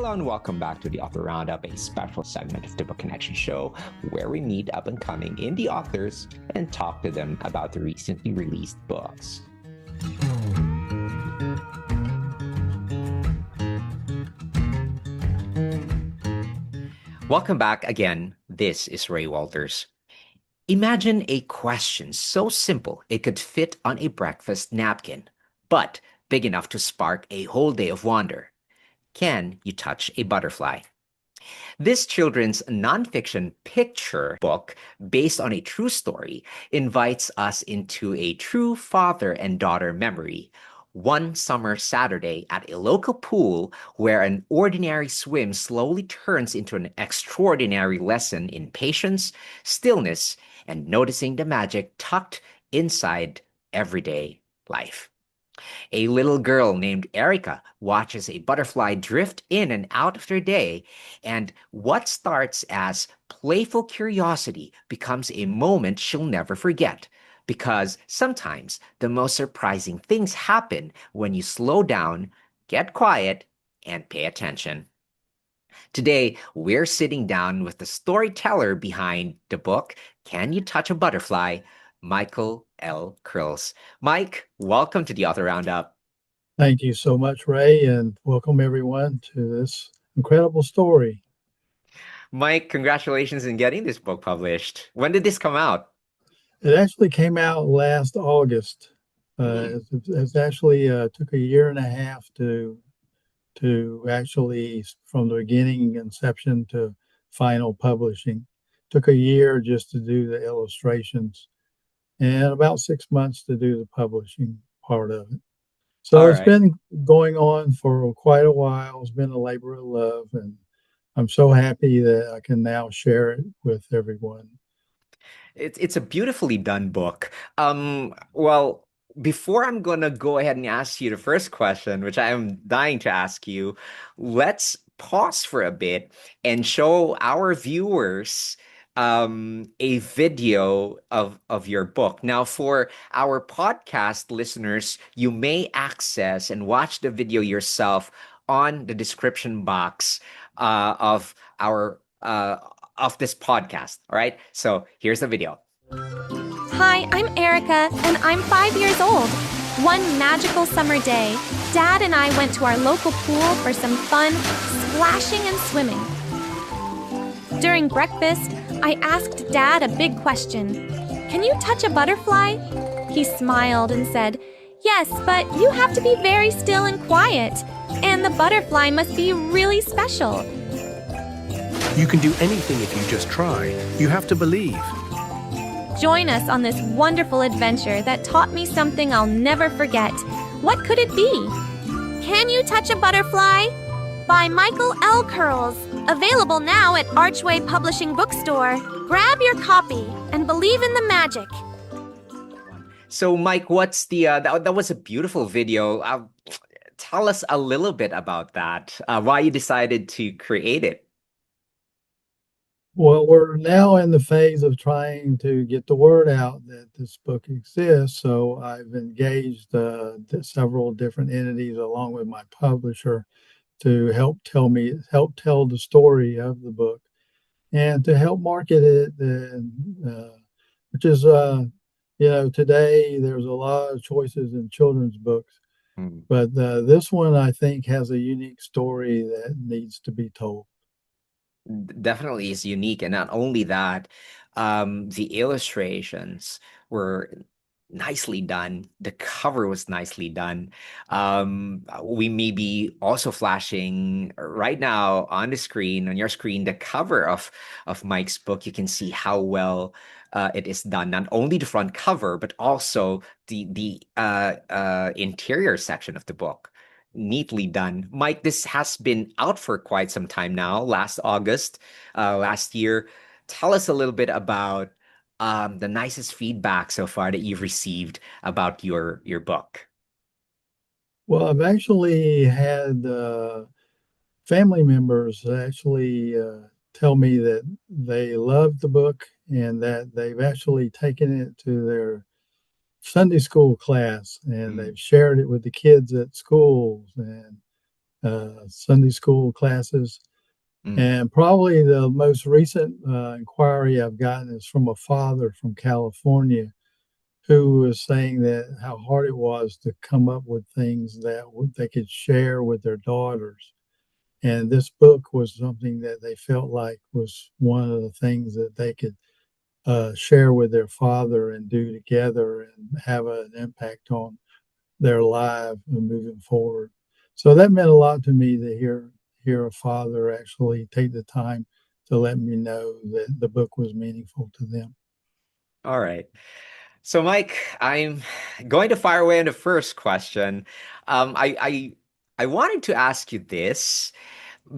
Hello and welcome back to the Author Roundup, a special segment of the Book Connection Show where we meet up and coming indie authors and talk to them about the recently released books. Welcome back again. This is Ray Walters. Imagine a question so simple it could fit on a breakfast napkin, but big enough to spark a whole day of wonder. Can you touch a butterfly? This children's nonfiction picture book, based on a true story, invites us into a true father and daughter memory. One summer Saturday at a local pool where an ordinary swim slowly turns into an extraordinary lesson in patience, stillness, and noticing the magic tucked inside everyday life. A little girl named Erica watches a butterfly drift in and out of their day, and what starts as playful curiosity becomes a moment she'll never forget. Because sometimes the most surprising things happen when you slow down, get quiet, and pay attention. Today, we're sitting down with the storyteller behind the book, Can You Touch a Butterfly? Michael L. Krills. Mike, welcome to the Author Roundup. Thank you so much, Ray, and welcome everyone to this incredible story. Mike, congratulations in getting this book published. When did this come out? It actually came out last August. It's actually took a year and a half to actually, from the beginning inception to final publishing. Took a year just to do the illustrations and about 6 months to do the publishing part of it. So it's been going on for quite a while. It's been a labor of love, and I'm so happy that I can now share it with everyone. It's a beautifully done book. Well, before I'm gonna go ahead and ask you the first question, which I am dying to ask you, let's pause for a bit and show our viewers a video of your book. Now, for our podcast listeners, you may access and watch the video yourself on the description box of our of this podcast. All right. So here's the video. Hi, I'm Erica, and I'm 5 years old. One magical summer day, Dad and I went to our local pool for some fun splashing and swimming. During breakfast, I asked Dad a big question. Can you touch a butterfly? He smiled and said, yes, but you have to be very still and quiet, and the butterfly must be really special. You can do anything if you just try. You have to believe. Join us on this wonderful adventure that taught me something I'll never forget. What could it be? Can You Touch a Butterfly? By Michael L. Krills. Available now at Archway Publishing Bookstore. Grab your copy and believe in the magic. So, Mike, what's the that was a beautiful video. Tell us a little bit about that. Why you decided to create it. Well, we're now in the phase of trying to get the word out that this book exists. So I've engaged several different entities along with my publisher to help tell the story of the book and to help market it. Which is, today there's a lot of choices in children's books, but this one I think has a unique story that needs to be told. Definitely is unique, and not only that, the illustrations were nicely done. The cover was nicely done. We may be also flashing right now on the screen, on your screen, the cover of Mike's book. You can see how well it is done. Not only the front cover, but also the interior section of the book. Neatly done. Mike, this has been out for quite some time now, last August, last year. Tell us a little bit about the nicest feedback so far that you've received about your book. Well, I've actually had family members actually tell me that they love the book and that they've actually taken it to their Sunday school class and they've shared it with the kids at schools, and Sunday school classes. Mm. And probably the most recent inquiry I've gotten is from a father from California who was saying that how hard it was to come up with things that they could share with their daughters. And this book was something that they felt like was one of the things that they could share with their father and do together and have an impact on their life moving forward. So that meant a lot to me to hear a father actually take the time to let me know that the book was meaningful to them. All right. So, Mike, I'm going to fire away on the first question. I wanted to ask you this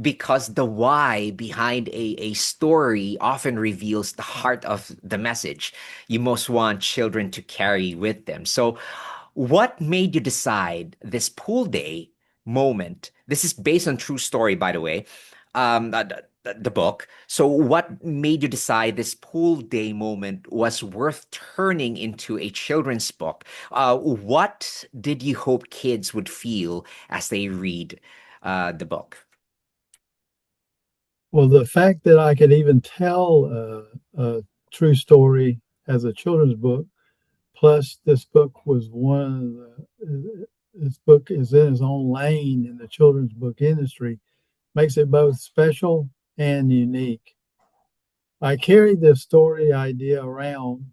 because the why behind a story often reveals the heart of the message you most want children to carry with them. So, what made you decide this pool day moment? This is based on true story, by the way, the book. So, what made you decide this pool day moment was worth turning into a children's book? What did you hope kids would feel as they read the book? Well, the fact that I could even tell a true story as a children's book, plus this book was this book is in its own lane in the children's book industry, makes it both special and unique. I carried this story idea around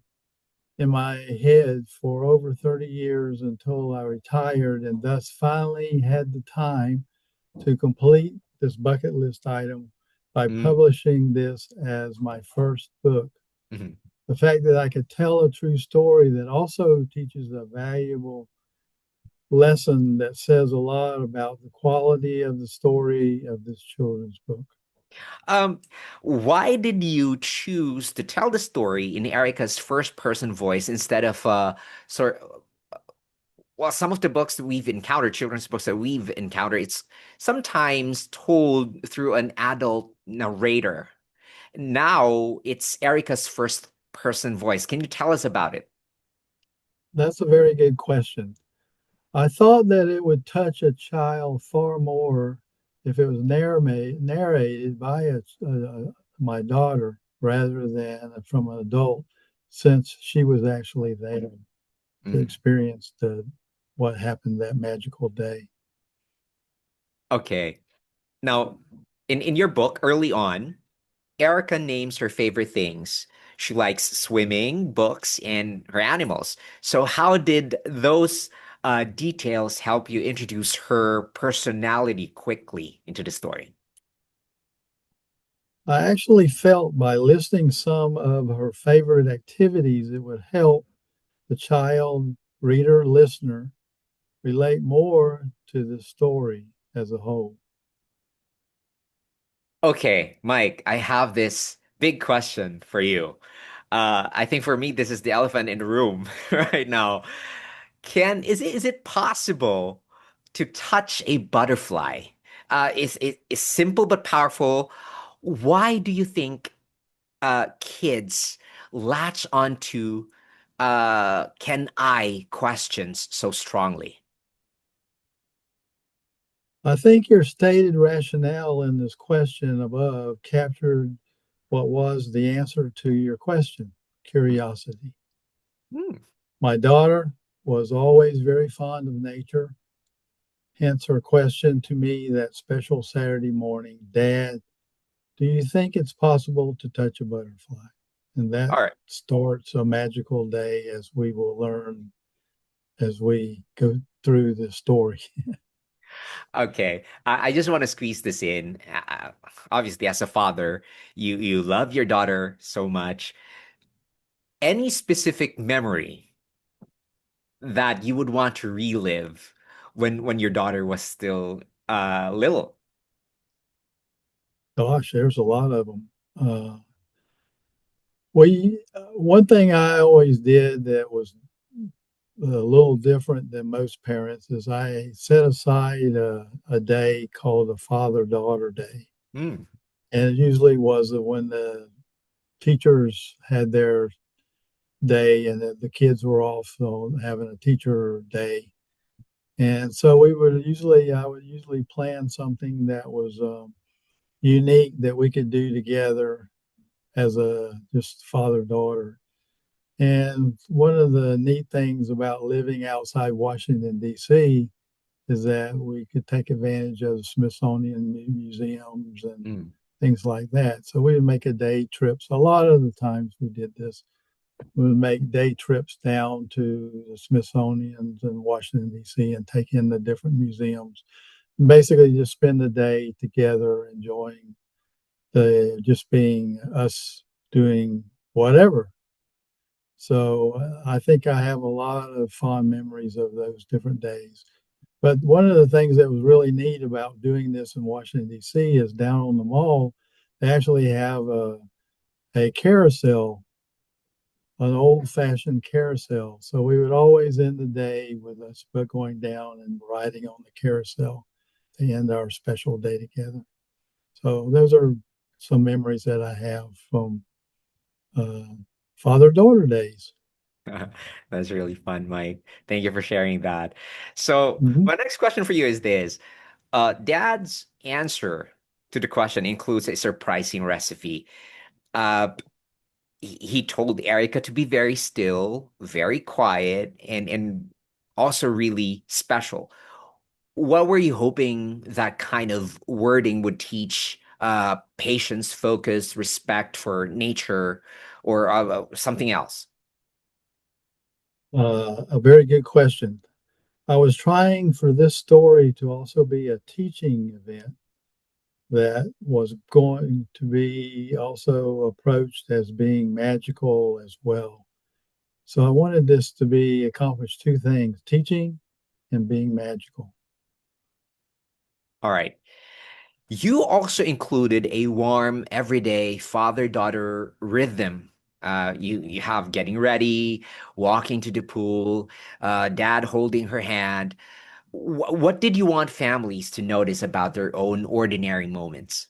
in my head for over 30 years until I retired, and thus finally had the time to complete this bucket list item by Mm, publishing this as my first book. mhm. The fact that I could tell a true story that also teaches a valuable lesson that says a lot about the quality of the story of this children's book. Um, why did you choose to tell the story in Erica's first person voice instead of sort well, some of the books that we've encountered, children's books that we've encountered, it's sometimes told through an adult narrator. Now it's Erica's first person voice. Can you tell us about it? That's a very good question. I thought that it would touch a child far more if it was narrated by my daughter rather than from an adult, since she was actually there to Mhm. experience what happened that magical day. Okay. Now, in your book early on, Erica names her favorite things. She likes swimming, books, and her animals. So, how did those details help you introduce her personality quickly into the story? I actually felt by listing some of her favorite activities, it would help the child, reader, listener relate more to the story as a whole. Okay, Mike, I have this big question for you. I think for me, this is the elephant in the room right now. Is it possible to touch a butterfly? Is simple but powerful. Why do you think kids latch onto can I questions so strongly? I think your stated rationale in this question above captured what was the answer to your question, curiosity. Hmm. My daughter was always very fond of nature, hence her question to me that special Saturday morning, Dad, do you think it's possible to touch a butterfly? And that All right. starts a magical day as we will learn as we go through the story. Okay, I just want to squeeze this in. Obviously, as a father, you love your daughter so much. Any specific memory that you would want to relive when your daughter was still little? Gosh, there's a lot of them. One thing I always did that was a little different than most parents is I set aside a day called a father-daughter day. Hmm. And it usually was when the teachers had their day and the kids were also having a teacher day. And so I would usually plan something that was unique that we could do together as a just father daughter. And one of the neat things about living outside Washington, D.C., is that we could take advantage of the Smithsonian museums and Mm. things like that. So we would make a day trips. A lot of the times we did this. We would make day trips down to the Smithsonian's in Washington, D.C., and take in the different museums. Basically, just spend the day together enjoying the just being us doing whatever. So I think I have a lot of fond memories of those different days. But one of the things that was really neat about doing this in Washington, D.C. is down on the mall, they actually have a carousel, an old fashioned carousel. So we would always end the day with us going down and riding on the carousel to end our special day together. So those are some memories that I have from uh, father daughter days. That's really fun, Mike. Thank you for sharing that. So, Mhm. my next question for you is this. Dad's answer to the question includes a surprising recipe. Uh, he told Erica to be very still, very quiet, and also really special. What were you hoping that kind of wording would teach patience, focus, respect for nature, or something else? A very good question. I was trying for this story to also be a teaching event that was going to be also approached as being magical as well. So I wanted this to be accomplish two things, teaching and being magical. All right. You also included a warm, everyday father-daughter rhythm. You have getting ready, walking to the pool, dad holding her hand. What did you want families to notice about their own ordinary moments?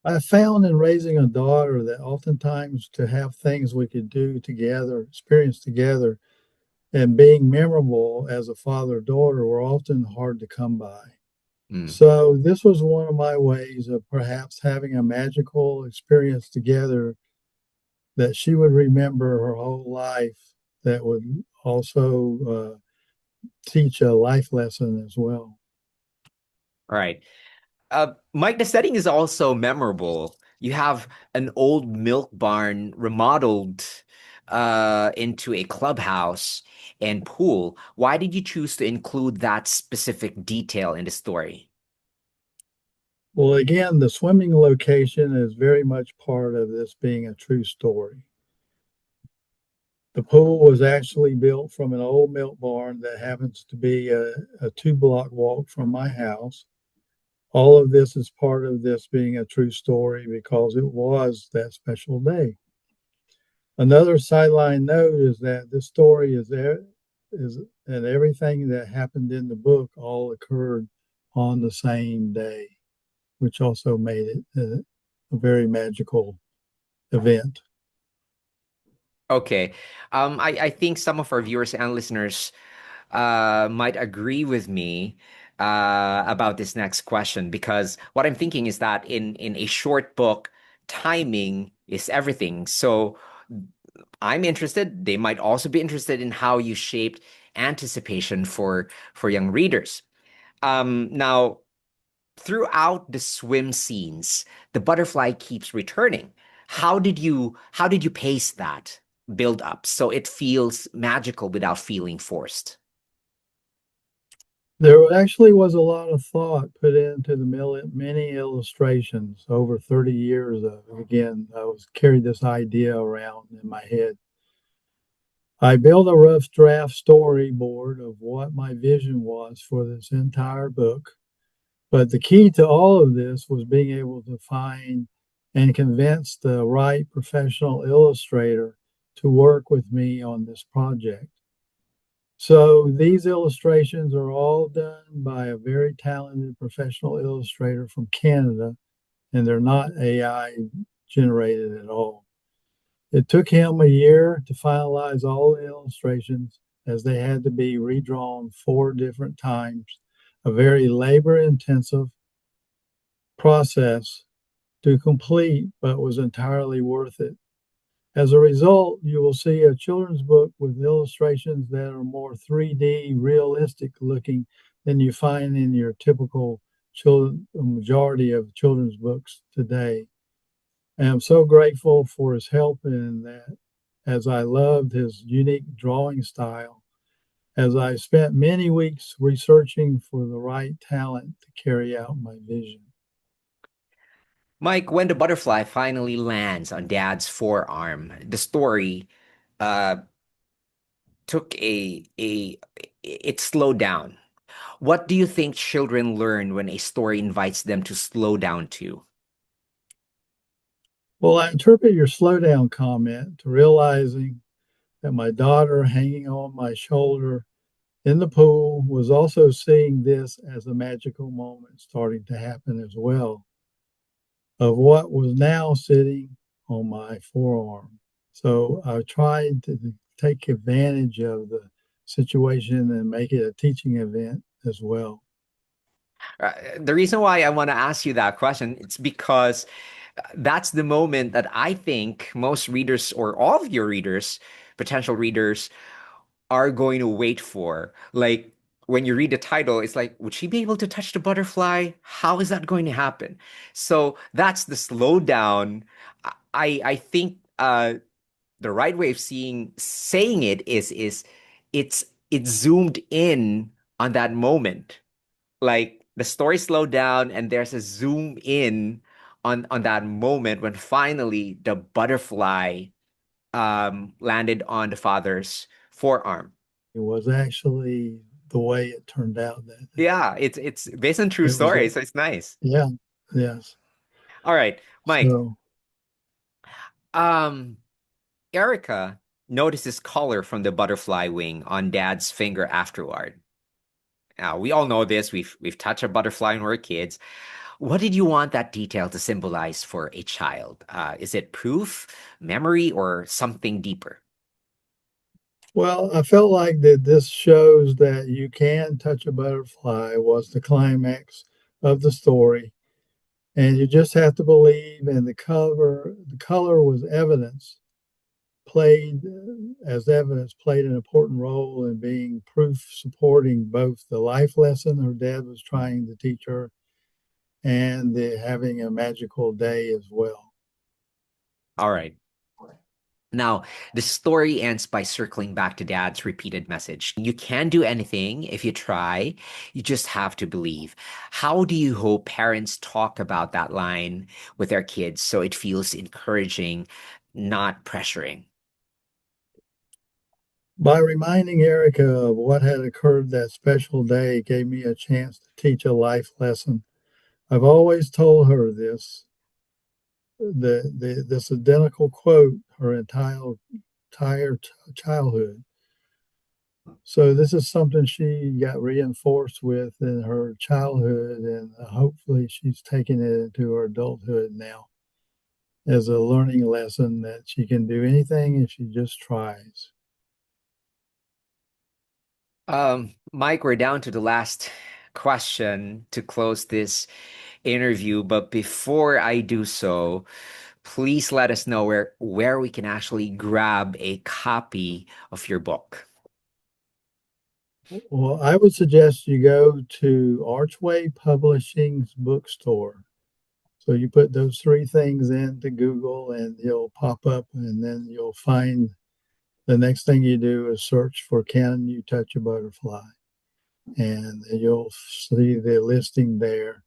I found in raising a daughter that oftentimes to have things we could do together, experience together, and being memorable as a father daughter were often hard to come by. Mm. So this was one of my ways of perhaps having a magical experience together that she would remember her whole life that would also teach a life lesson as well. All right. Mike, the setting is also memorable. You have an old milk barn remodeled into a clubhouse and pool. Why did you choose to include that specific detail in the story? Well, again, the swimming location is very much part of this being a true story. The pool was actually built from an old milk barn that happens to be a 2 block walk from my house. All of this is part of this being a true story because it was that special day. Another sideline note is that this story is there is and everything that happened in the book all occurred on the same day, which also made it a very magical event. Okay. I think some of our viewers and listeners might agree with me about this next question because what I'm thinking is that in a short book, timing is everything. So I'm interested. They might also be interested in how you shaped anticipation for young readers. Now, throughout the swim scenes, the butterfly keeps returning. How did you pace that build up so it feels magical without feeling forced? There actually was a lot of thought put into the many illustrations over 30 years of again, I was carried this idea around in my head. I built a rough draft storyboard of what my vision was for this entire book. But the key to all of this was being able to find and convince the right professional illustrator to work with me on this project. So these illustrations are all done by a very talented professional illustrator from Canada, and they're not AI generated at all. It took him a year to finalize all the illustrations, as they had to be redrawn 4 different times, a very labor intensive process to complete, but was entirely worth it. As a result, you will see a children's book with illustrations that are more 3D realistic looking than you find in your typical majority of children's books today. And I'm so grateful for his help in that, as I loved his unique drawing style, as I spent many weeks researching for the right talent to carry out my vision. Mike, when the butterfly finally lands on Dad's forearm, the story uh, took it slowed down. What do you think children learn when a story invites them to slow down too? Well, I interpret your slow down comment to realizing that my daughter hanging on my shoulder in the pool was also seeing this as a magical moment starting to happen as well, of what was now sitting on my forearm. So I tried to take advantage of the situation and make it a teaching event as well. The reason why I want to ask you that question, it's because that's the moment that I think most readers or all of your readers, potential readers, are going to wait for. Like when you read the title, it's like, would she be able to touch the butterfly? How is that going to happen? So that's the slowdown. I think the right way of saying it is it's it's zoomed in on that moment. Like the story slowed down and there's a zoom in on that moment when finally the butterfly landed on the father's forearm. It was actually the way it turned out that day. Yeah, it's based on true It was story, a, so it's nice. yeah, yes. All right, Mike. So, Um, Erica notices color from the butterfly wing on Dad's finger afterward. Now, we all know this. We've touched a butterfly when we were kids. What did you want that detail to symbolize for a child? Is it proof, memory, or something deeper? well, I felt like that this shows that you can touch a butterfly was the climax of the story, and you just have to believe. And the color was evidence, played as evidence, played an important role in being proof supporting both the life lesson her dad was trying to teach her and the having a magical day as well. All right. Now, the story ends by circling back to Dad's repeated message. You can do anything if you try. You just have to believe. How do you hope parents talk about that line with their kids so it feels encouraging, not pressuring? By reminding Erica of what had occurred that special day gave me a chance to teach a life lesson. I've always told her this identical quote her entire childhood. So this is something she got reinforced with in her childhood, and hopefully she's taking it into her adulthood now as a learning lesson that she can do anything if she just tries. Mike, we're down to the last question to close this interview. But before I do so, please let us know where we can actually grab a copy of your book. Well, I would suggest you go to Archway Publishing's bookstore. So you put those 3 things into Google and you'll pop up, and then you'll find the next thing you do is search for Can You Touch a Butterfly? And you'll see the listing there.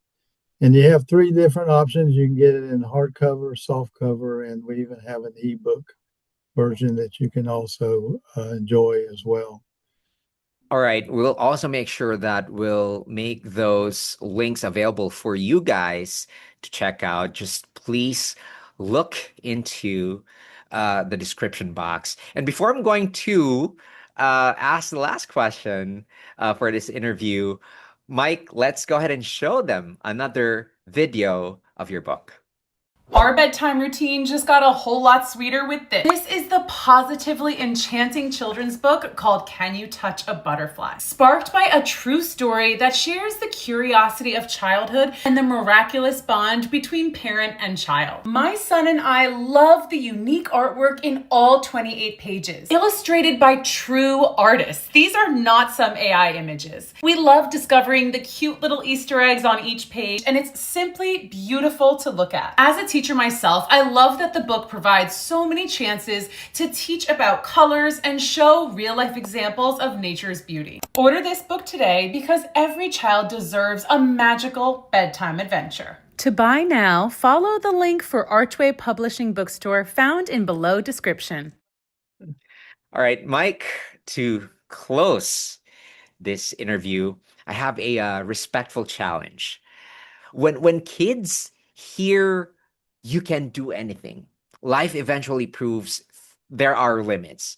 And you have 3 different options. You can get it in hardcover, softcover, and we even have an ebook version that you can also enjoy as well. All right. We'll also make sure that we'll make those links available for you guys to check out. Just please look into the description box. And before I'm going to ask the last question for this interview, Mike, let's go ahead and show them another video of your book. Our bedtime routine just got a whole lot sweeter with this. This is the positively enchanting children's book called Can You Touch a Butterfly? Sparked by a true story that shares the curiosity of childhood and the miraculous bond between parent and child. My son and I love the unique artwork in all 28 pages, illustrated by true artists. These are not some AI images. We love discovering the cute little Easter eggs on each page, and it's simply beautiful to look at. As a teacher myself, I love that the book provides so many chances to teach about colors and show real-life examples of nature's beauty. Order this book today because every child deserves a magical bedtime adventure. To buy now, follow the link for Archway Publishing Bookstore found in below description. All right, Mike, to close this interview, I have a respectful challenge. When kids hear you can do anything, life eventually proves there are limits.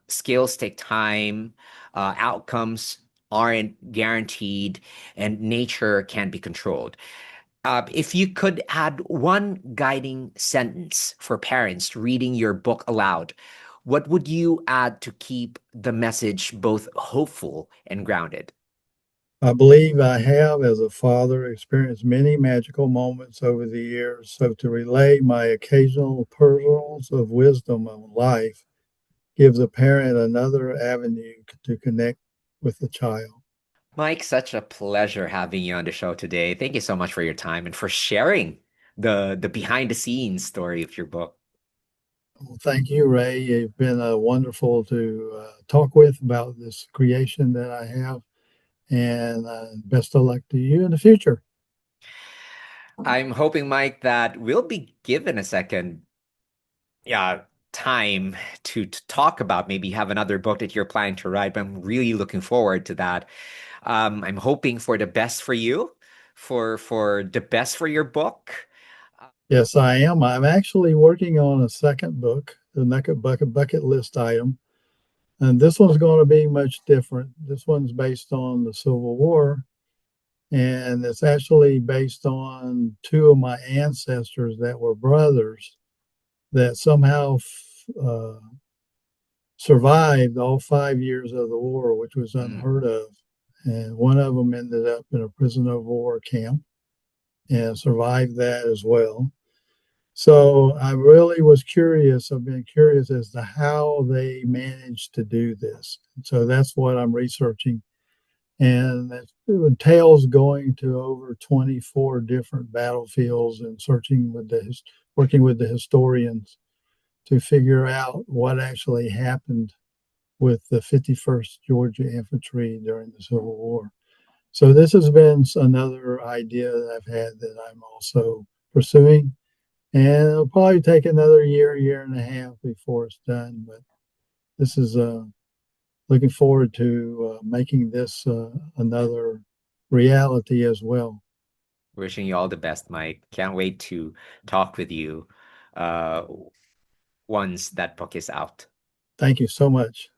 Skills take time, outcomes aren't guaranteed, and nature can't be controlled. If you could add one guiding sentence for parents reading your book aloud, what would you add to keep the message both hopeful and grounded? I believe I have, as a father, experienced many magical moments over the years. So to relay my occasional pearls of wisdom of life gives a parent another avenue to connect with the child. Mike, such a pleasure having you on the show today. Thank you so much for your time and for sharing the behind the scenes story of your book. Well, thank you, Ray. You've been wonderful to talk with about this creation that I have. And best of luck to you in the future. I'm hoping, Mike, that we'll be given a second yeah, time to talk about maybe have another book that you're planning to write. But I'm really looking forward to that. I'm hoping for the best for you, for the best for your book. Yes, I am. I'm actually working on a second book, the bucket list item. And this one's going to be much different. This one's based on the Civil War, and it's actually based on two of my ancestors that were brothers that somehow survived all 5 years of the war, which was unheard of. And one of them ended up in a prisoner of war camp and survived that as well. So I really was curious. I've been curious as to how they managed to do this. So that's what I'm researching. And it entails going to over 24 different battlefields and working with the historians to figure out what actually happened with the 51st Georgia Infantry during the Civil War. So this has been another idea that I've had that I'm also pursuing. And it'll probably take another year and a half before it's done. But this is looking forward to making this another reality as well. Wishing you all the best, Mike. Can't wait to talk with you uh, once that book is out. Thank you so much.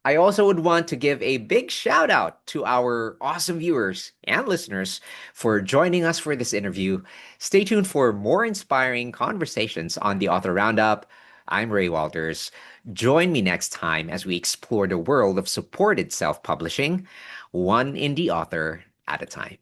I also would want to give a big shout out to our awesome viewers and listeners for joining us for this interview. Stay tuned for more inspiring conversations on the Author Roundup. I'm Ray Walters. Join me next time as we explore the world of supported self publishing, one indie author at a time.